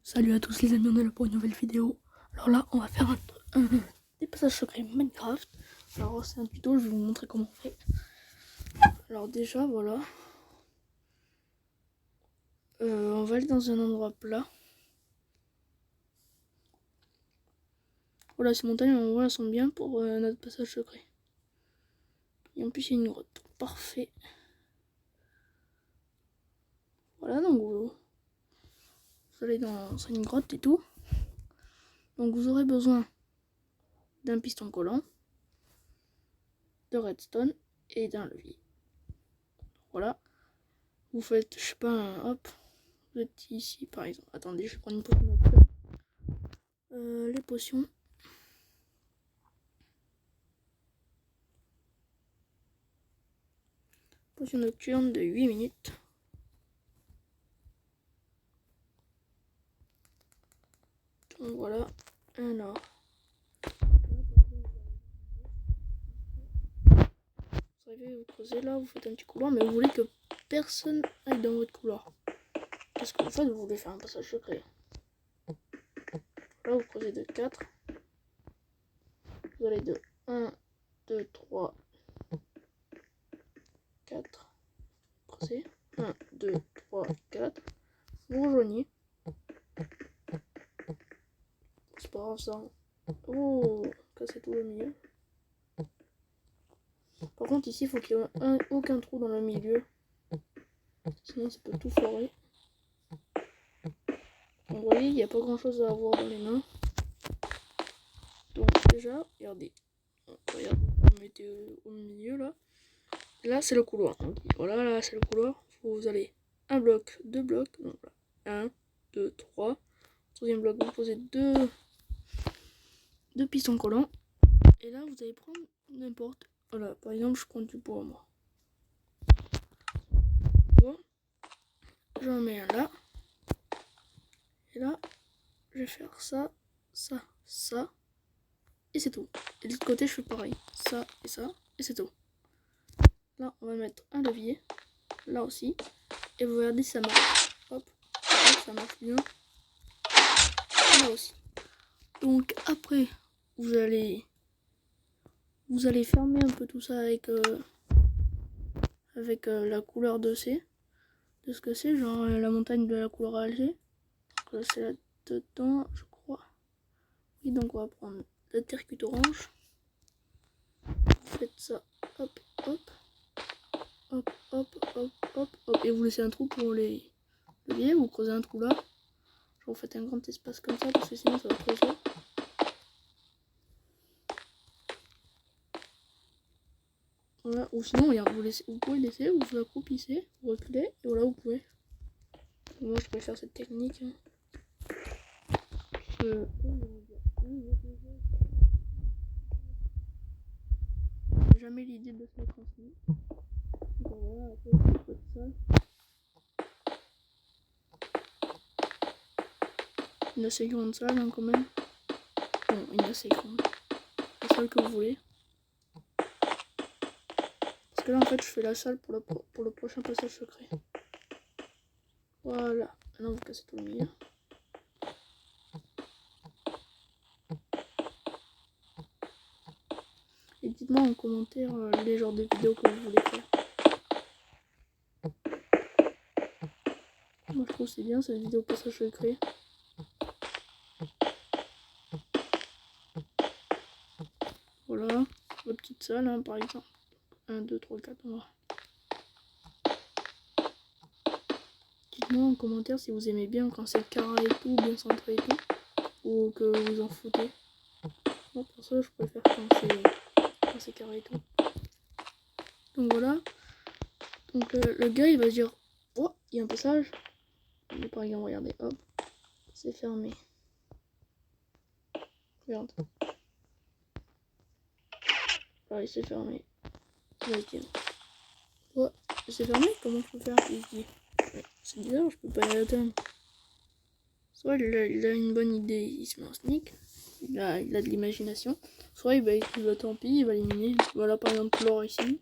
Salut à tous les amis, on est là pour une nouvelle vidéo. Alors là, on va faire des passages secrets Minecraft. Alors c'est un tuto, je vais vous montrer comment on fait. Alors déjà, voilà. On va aller dans un endroit plat. Voilà, ces montagnes, on voit, elles sont bien pour notre passage secret. Et en plus, il y a une grotte. Parfait. Voilà, donc vous allez dans une grotte et tout. Donc vous aurez besoin d'un piston collant, de redstone et d'un levier. Voilà. Vous faites, je sais pas, hop. Vous êtes ici par exemple. Attendez, je vais prendre une potion nocturne. Les potions. Potion nocturne de 8 minutes. Donc voilà. Alors. Vous arrivez, vous creusez là, vous faites un petit couloir, mais vous voulez que personne aille dans votre couloir. Qu'est-ce que vous faites? Vous voulez faire un passage secret. Là, vous creusez de 4. Vous allez de 1, 2, 3, 4. Creusez. 1, 2, 3, 4. Vous rejoignez. C'est pas grave ça. Oh, cassez tout le milieu. Par contre, ici, il faut qu'il y ait aucun trou dans le milieu. Sinon, ça peut tout foirer. Donc, vous voyez, il n'y a pas grand chose à avoir dans les mains. Donc, déjà, regardez. Regardez, vous mettez au milieu là. Là, c'est le couloir. Donc, voilà, là, c'est le couloir. Vous allez un bloc, deux blocs. Donc, là, 1, 2, 3. Troisième bloc, vous posez deux pistons collants. Et là, vous allez prendre n'importe. Voilà, par exemple, je prends du bois, moi. J'en mets un là. Et là, je vais faire ça, ça, ça. Et c'est tout. Et de l'autre côté, je fais pareil. Ça et ça. Et c'est tout. Là, on va mettre un levier. Là aussi. Et vous regardez si ça marche. Hop. Hop, ça marche bien. Et là aussi. Donc après, vous allez fermer un peu tout ça avec la couleur de ce que c'est, genre la montagne de la couleur Alger. Donc là, c'est là-dedans, je crois. Et donc on va prendre la terre-cuite orange. Vous faites ça, hop, hop, hop, hop, hop, hop, hop, et vous laissez un trou pour les leviers. Vous creusez un trou là. Genre vous faites un grand espace comme ça parce que sinon ça va creuser. Voilà, ou sinon regarde, vous pouvez laisser, vous vous accroupissez, vous reculez, et voilà vous pouvez. Moi je préfère cette technique. Jamais l'idée de se mettre ensemble. Donc voilà, après c'est pas de ça. Une assez grande salle hein, quand même. Bon, une assez grande. La salle que vous voulez. Parce que là en fait je fais la salle pour le prochain passage secret. Voilà. Maintenant vous cassez tout le milieu. Et dites-moi en commentaire les genres de vidéos que vous voulez faire. Moi je trouve c'est bien cette vidéo passage secret. Voilà, votre petite salle hein, par exemple. 1, 2, 3, 4, on va. Dites-moi en commentaire si vous aimez bien quand c'est carré et tout, bien centré et tout. Ou que vous en foutez. Moi pour ça je préfère quand c'est carré et tout. Donc voilà. Donc le gars il va se dire oh il y a un passage. Et par exemple regardez hop. C'est fermé. Regarde. Pareil c'est fermé. Il va se dire oh c'est fermé, comment je peux faire? Il se dit c'est bizarre, je peux pas y atteindre. Soit il a une bonne idée, il se met en sneak. Il a de l'imagination. Soit il va tant pis, il va éliminer. Voilà par exemple l'or ici.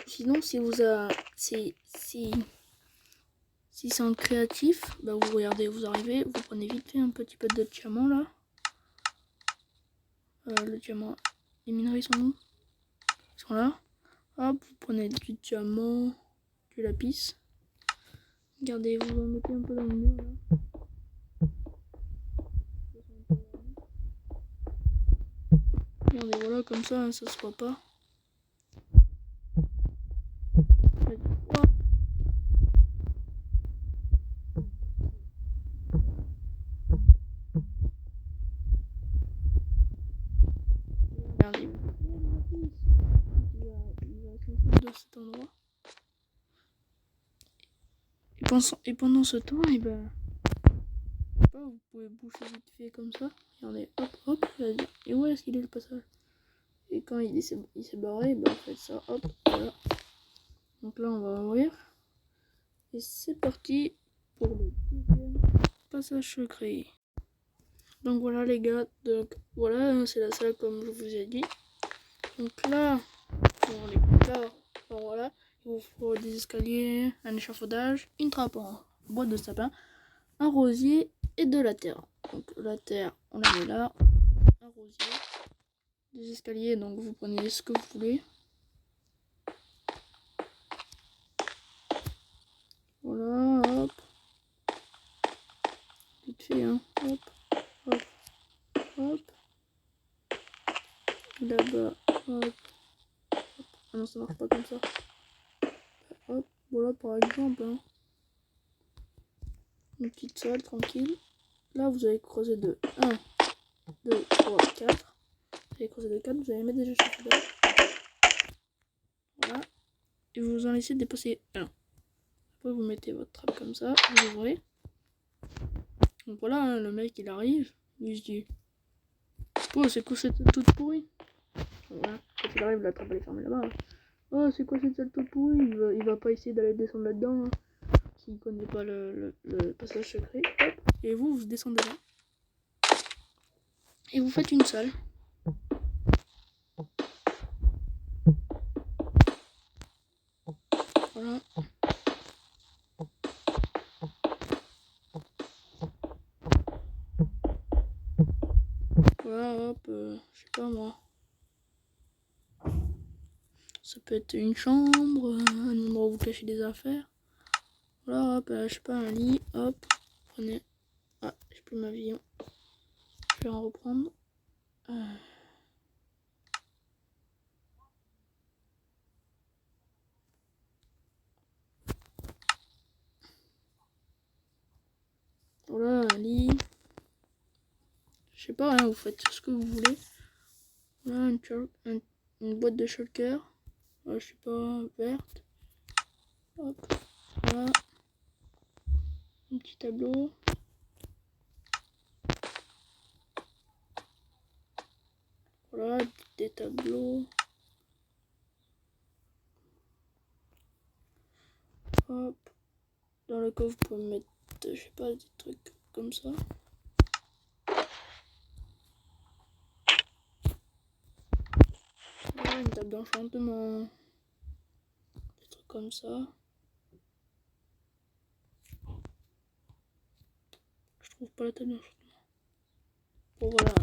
Sinon si vous a si Si c'est en créatif, bah vous regardez, vous arrivez, vous prenez vite fait un petit peu de diamant là. Le diamant, les minerais sont où? Ils sont là. Hop, vous prenez du diamant, du lapis. Regardez, vous en mettez un peu dans le mur là. Regardez, voilà, comme ça, hein, ça se voit pas. Regardez, il va sortir de cet endroit. Et pendant ce temps, et ben, vous pouvez boucher vite fait comme ça. Regardez, hop, hop, et où est-ce qu'il est le passage? Et quand il s'est barré, ben, vous faites ça, hop, voilà. Donc là, on va ouvrir. Et c'est parti pour le deuxième passage secret. Donc voilà les gars, donc voilà, c'est la salle comme je vous ai dit. Donc là, voilà, il vous faut des escaliers, un échafaudage, une trappe en bois de sapin, un rosier et de la terre. Donc la terre, on la met là, un rosier, des escaliers, donc vous prenez ce que vous voulez. Voilà, hop. Vite fait, hein, hop, hop, hop. Là-bas, hop. Ah non, ça marche pas comme ça. Hop, voilà par exemple, hein. Une petite salle tranquille. Là, vous allez creuser de 1, 2, 3, 4. Vous allez creuser de 4, vous allez mettre des échafaudages. Voilà. Et vous en laissez dépasser 1. Après, vous mettez votre trappe comme ça, vous ouvrez. Donc voilà, hein, le mec il arrive, il se dit oh, c'est quoi cette salle toute pourrie? Voilà. Quand il arrive, la trappe elle est fermée là-bas. Hein. Oh, c'est quoi cette salle toute pourrie? Il va pas essayer d'aller descendre là-dedans. Hein. S'il connaît pas le passage secret. Hop. Et vous descendez là. Et vous faites une salle. Voilà. Voilà, hop, je sais pas moi. Ça peut être une chambre, un endroit où vous cachez des affaires. Voilà, hop, je sais pas, un lit, hop, prenez. Ah, j'ai plus ma vie. Je vais en reprendre. Voilà, un lit. Je sais pas, hein, vous faites ce que vous voulez. Voilà, une boîte de shulker. Je sais pas, verte. Hop, voilà. Un petit tableau. Voilà, des tableaux. Hop. Dans le coffre, vous pouvez mettre, je sais pas, des trucs comme ça. Voilà, une table d'enchantement. Des trucs comme ça. Je trouve pas la table d'enchantement. Bon, voilà.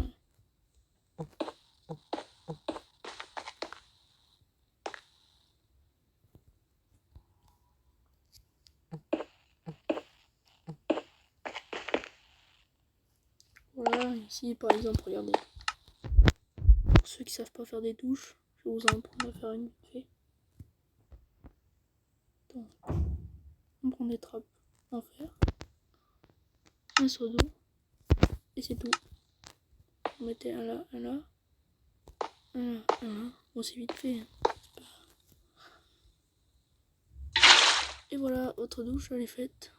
Voilà, ici par exemple, regardez. Pour ceux qui savent pas faire des douches, je vais vous en apprendre à faire une vite fait. Donc, on prend des trappes en fer, un seau d'eau, et c'est tout. Vous mettez un là, un là, un là, un là. Bon, c'est vite fait. Hein. Et voilà, votre douche, elle est faite.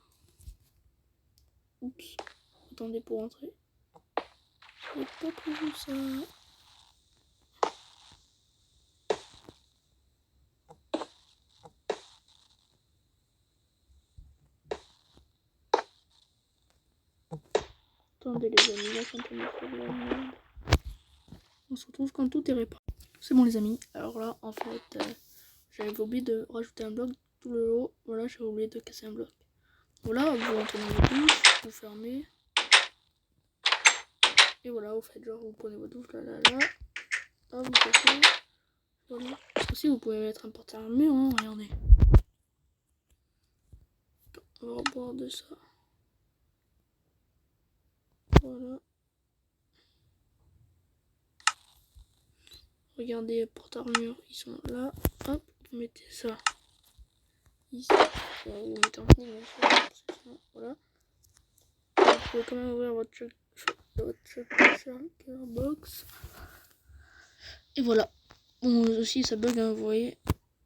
Oups, attendez pour rentrer. J'ai pas prévu ça. Attendez les amis, là je suis en train de faire la merde. On se retrouve quand tout est réparé. C'est bon les amis, alors là en fait j'avais oublié de rajouter un bloc tout le haut. Voilà, j'ai oublié de casser un bloc. Voilà, vous rentrez dans votre douche, vous fermez. Et voilà, vous faites genre, vous prenez votre douche, là. Hop, vous passez. Voilà. Aussi, vous pouvez mettre un porte-armure, hein, regardez. On va revoir de ça. Voilà. Regardez les porte-armure, ils sont là. Hop, vous mettez ça ici. Bon, vous mettez en fini, bien sûr. Voilà. Vous pouvez quand même ouvrir votre shulker box. Et voilà. Bon, aussi, ça bug, hein, vous voyez.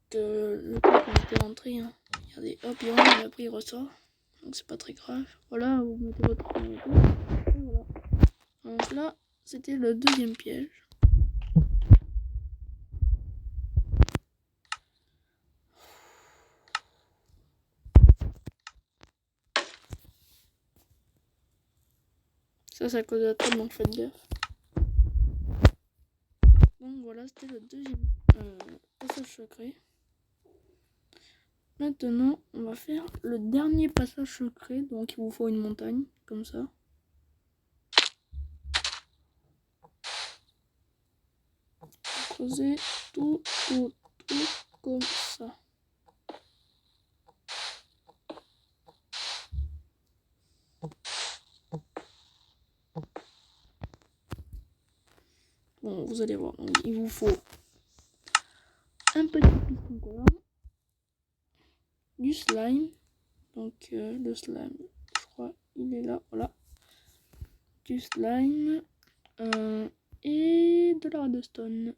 Que le coup qu'on était rentré, hein. Regardez, hop, il rentre, et après il ressort. Donc c'est pas très grave. Voilà, vous mettez votre et voilà. Donc là, c'était le deuxième piège. Ça, c'est à cause de la table, donc faites gaffe. Donc voilà, c'était le deuxième passage secret. Maintenant, on va faire le dernier passage secret. Donc il vous faut une montagne, comme ça. Creusez tout comme ça. Bon, vous allez voir. Donc, il vous faut un petit piston collant, du slime. Donc le slime, je crois, il est là. Voilà. Du slime et de la redstone.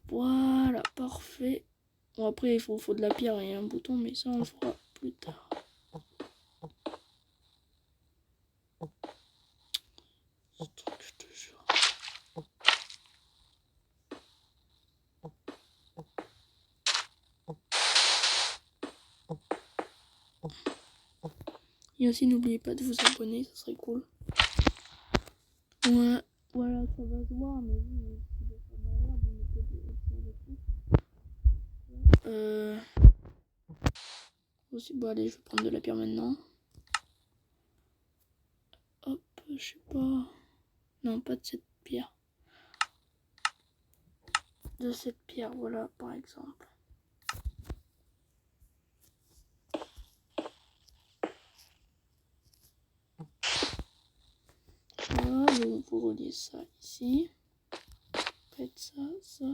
Voilà, parfait. Bon, après, il faut de la pierre et un bouton, mais ça, on le fera plus tard. Ce truc, je te jure. Et aussi, n'oubliez pas de vous abonner, ça serait cool. Ouais, voilà, ça va se voir, mais vous, aussi, bon, allez, je vais prendre de la pierre maintenant. Hop, je sais pas. Non, pas de cette pierre. De cette pierre, voilà, par exemple. Voilà, donc vous reliez ça ici. Faites ça, ça.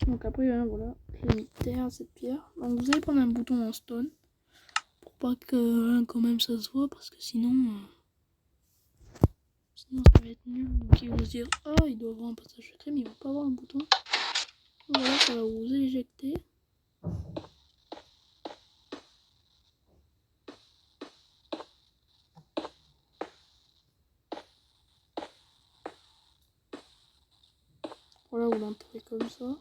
Donc après, voilà, j'ai mis terre à cette pierre. Donc vous allez prendre un bouton en stone. Pour pas que quand même ça se voit, parce que sinon ça va être nul. Donc ils vont se dire, oh, il doit avoir un passage secret, mais ils vont pas avoir un bouton. Voilà, ça va vous éjecter. Voilà, vous l'entrez comme ça.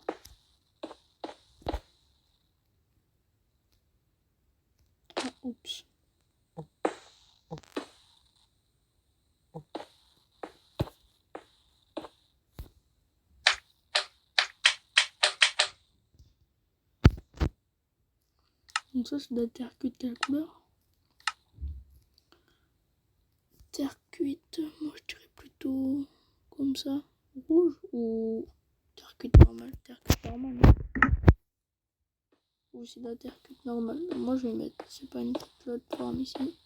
Ah, oups. Donc ça, c'est de la terre cuite. Quelle couleur? Terre cuite, moi je dirais plutôt comme ça. Rouge ou terre cuite normale? Terre cuite normale. Ou c'est de la terre cuite normale. Moi je vais mettre, c'est pas une plateforme ici.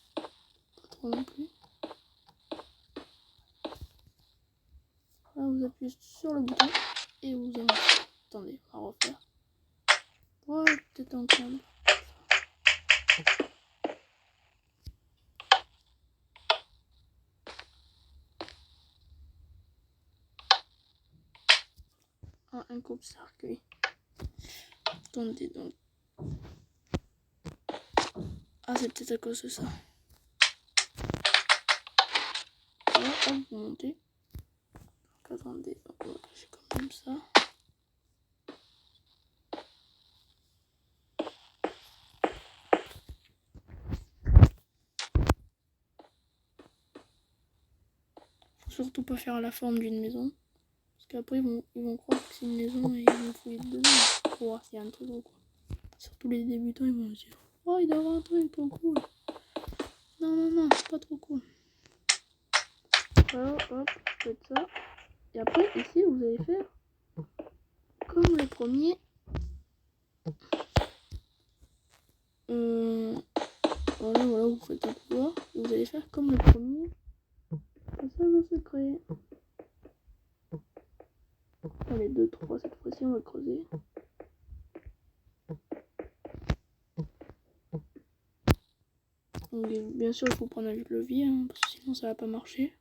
Pas trop non plus. Là vous appuyez sur le bouton et vous avancez. Attendez, on va refaire. Voilà, peut-être entendre. Ah, un coupe-circuit. Attendez donc. Ah, c'est peut-être à cause de ça. vous montez. Donc, attendez, on va cacher quand même ça. Faut surtout pas faire la forme d'une maison. Parce qu'après, ils vont croire que c'est une maison et ils vont fouiller dedans pour voir s'il y a un truc ou quoi. Surtout les débutants, ils vont se dire oh, il doit y avoir un truc trop cool. Non, c'est pas trop cool. Alors, hop, faites ça. Et après, ici, vous allez faire comme le premier. Voilà, vous faites un pouvoir. Et vous allez faire comme le premier. Passage au secret. Allez, 2, 3, cette fois-ci, on va creuser. Donc, bien sûr, il faut prendre un levier, hein, parce que sinon, ça va pas marcher.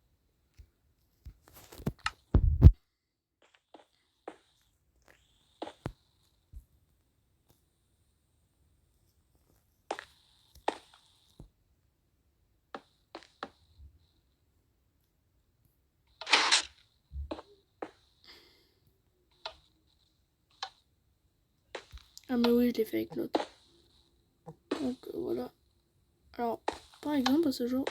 Ah mais oui, je l'ai fait avec l'autre. Donc voilà. Alors, par exemple, à ce genre...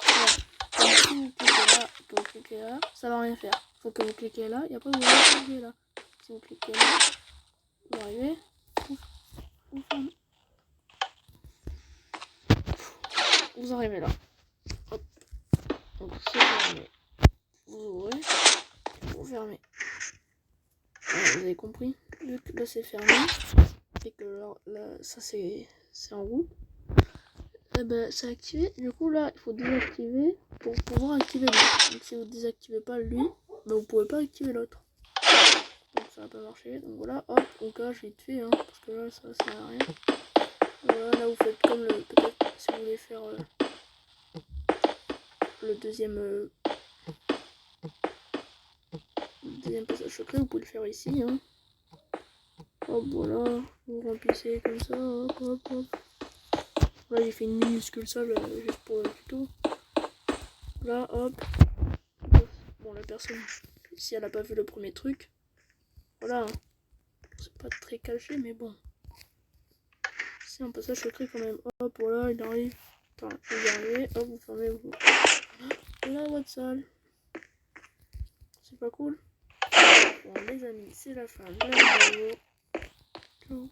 Voilà. Donc, si vous cliquez là, vous cliquez là, ça va rien faire. Faut que vous cliquez là, et après vous cliquez là. Si vous cliquez là, vous arrivez, vous arrivez là. Hop. Donc c'est fermé. Vous ouvrez, vous fermez. Voilà, vous avez compris. Vu que là c'est fermé, et que là ça c'est en route. Eh ben, c'est activé. Du coup, là, il faut désactiver pour pouvoir activer lui. Donc, si vous désactivez pas lui, ben, vous pouvez pas activer l'autre. Donc, ça va pas marcher. Donc, voilà, hop, on cache vite fait, hein, parce que là, ça sert à rien. Voilà, là, vous faites comme le. Peut-être si vous voulez faire le deuxième passage secret, vous pouvez le faire ici. Hein. Hop, voilà, vous remplissez comme ça, hop, hop, hop. Là, j'ai fait une minuscule salle juste pour le tuto. Là, hop. Bon, la personne, si elle a pas vu le premier truc, voilà, hein. C'est pas très caché, mais bon. C'est un passage secret quand même. Hop, voilà, il arrive. Enfin, vous arrivez, hop, vous fermez, vous. Voilà votre salle. C'est pas cool? Bon, les amis, c'est la fin de la vidéo. Ciao.